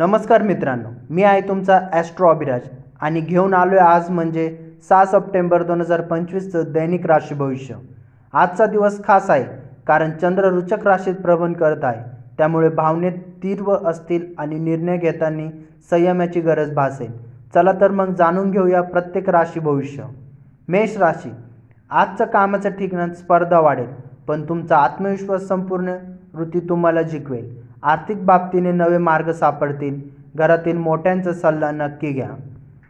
नमस्कार मित्रांनो, मी आहे तुमचा ॲस्ट्रो अभिराज आणि घेऊन आलो आहे आज म्हणजे 6 सप्टेंबर 2025चं दैनिक राशी भविष्य। आजचा दिवस खास आहे कारण चंद्र रुचक राशीत प्रभन करत आहे, त्यामुळे भावनेत तीव्र असतील आणि निर्णय घेताना संयमाची गरज भासेल। चला तर मग जाणून घेऊया प्रत्येक राशी भविष्य। मेष राशी, आजचं कामाचं ठिकाण स्पर्धा वाढेल, पण तुमचा आत्मविश्वास संपूर्ण वृत्ती तुम्हाला जिंकवेल। आर्थिक बाबतीने नवे मार्ग सापडतील। घरातील मोठ्यांचा सल्ला नक्की घ्या।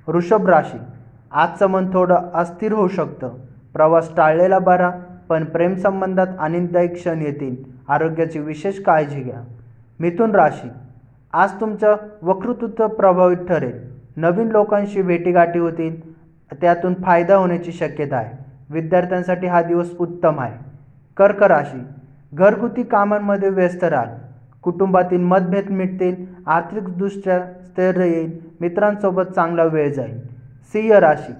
वृषभ राशी, आजचं मन थोडं अस्थिर होऊ शकतं। प्रवास टाळलेला बरा, पण प्रेमसंबंधात आनंददायी क्षण येतील। आरोग्याची विशेष काळजी घ्या। मिथुन राशी, आज तुमचं वक्तृत्व प्रभावित ठरेल। नवीन लोकांशी भेटीगाठी होतील, त्यातून फायदा होण्याची शक्यता आहे। विद्यार्थ्यांसाठी हा दिवस उत्तम आहे। कर्क राशी, घरगुती कामांमध्ये व्यस्त राहाल। कुटुंबातील मतभेद मिटतील। आर्थिकदृष्ट्या स्थैर्य येईल। मित्रांसोबत चांगला वेळ जाईल। सिंह राशी,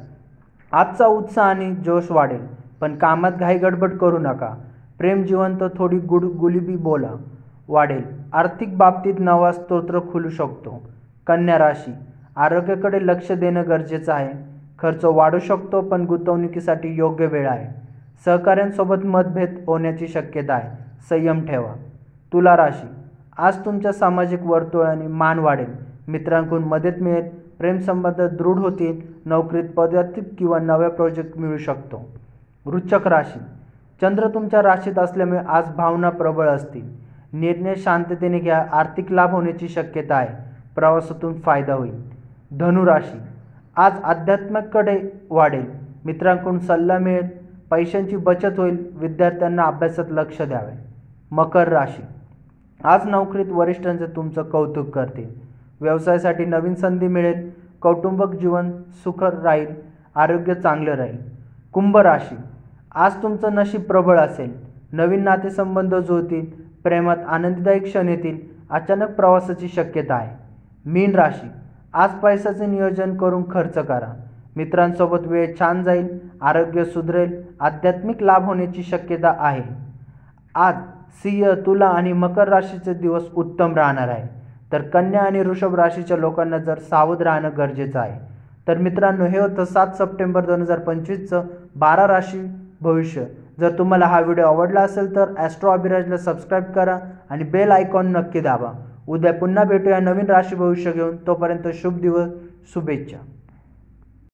आजचा उत्साह आणि जोश वाढेल, पण कामात घाई गडबड करू नका। प्रेम जिवंत थोडी गुलाबी बोला वाढेल। आर्थिक बाबतीत नवा स्तोत्र खुलू शकतो। कन्या राशी, आरोग्याकडे लक्ष देणं गरजेचं आहे। खर्च वाढू शकतो, पण गुंतवणुकीसाठी योग्य वेळ आहे। सहकाऱ्यांसोबत मतभेद होण्याची शक्यता आहे, संयम ठेवा। तुला राशी, आज तुमच्या सामाजिक वर्तुळाने मान वाढेल। मित्रांकडून मदत मिळेल। प्रेमसंबंध दृढ होतील। नोकरीत पदोन्नती किंवा नवा प्रोजेक्ट मिळू शकतो। वृश्चिक राशी, चंद्र तुमच्या राशीत असल्यामुळे आज भावना प्रबळ असतील। निर्णय शांततेने घ्या। आर्थिक लाभ होण्याची शक्यता आहे। प्रवासातून फायदा होईल। धनु राशी, आज आध्यात्मिककडे वाढेल। मित्रांकडून सल्ला मिळेल। पैशांची बचत होईल। विद्यार्थ्यांना अभ्यासात लक्ष द्यावे। मकर राशी, आज नोकरीत वरिष्ठांचे तुमचं कौतुक करतील। व्यवसायासाठी नवीन संधी मिळेल। कौटुंबिक जीवन सुखद राहील। आरोग्य चांगले राहील। कुंभ राशी, आज तुमचं नशीब प्रबळ असेल। नवीन नातेसंबंध जुळतील। प्रेमात आनंददायी क्षण येतील। अचानक प्रवासाची शक्यता आहे। मीन राशी, आज पैशाचे नियोजन करून खर्च करा। मित्रांसोबत वेळ छान जाईल। आरोग्य सुधरेल। आध्यात्मिक लाभ होण्याची शक्यता आहे। आज सिंह, तुला आणि मकर राशीचे दिवस उत्तम राहणार आहे, तर कन्या आणि वृषभ राशीच्या लोकांना जर सावध राहणं गरजेचं आहे। तर मित्रांनो, हे होतं 7 सप्टेंबर 2025चं 12 राशी भविष्य। जर तुम्हाला हा व्हिडिओ आवडला असेल तर ॲस्ट्रो अभिराजला सबस्क्राईब करा आणि बेल आयकॉन नक्की दाबा। उद्या पुन्हा भेटूया नवीन राशी भविष्य घेऊन। तोपर्यंत शुभ दिवस, शुभेच्छा।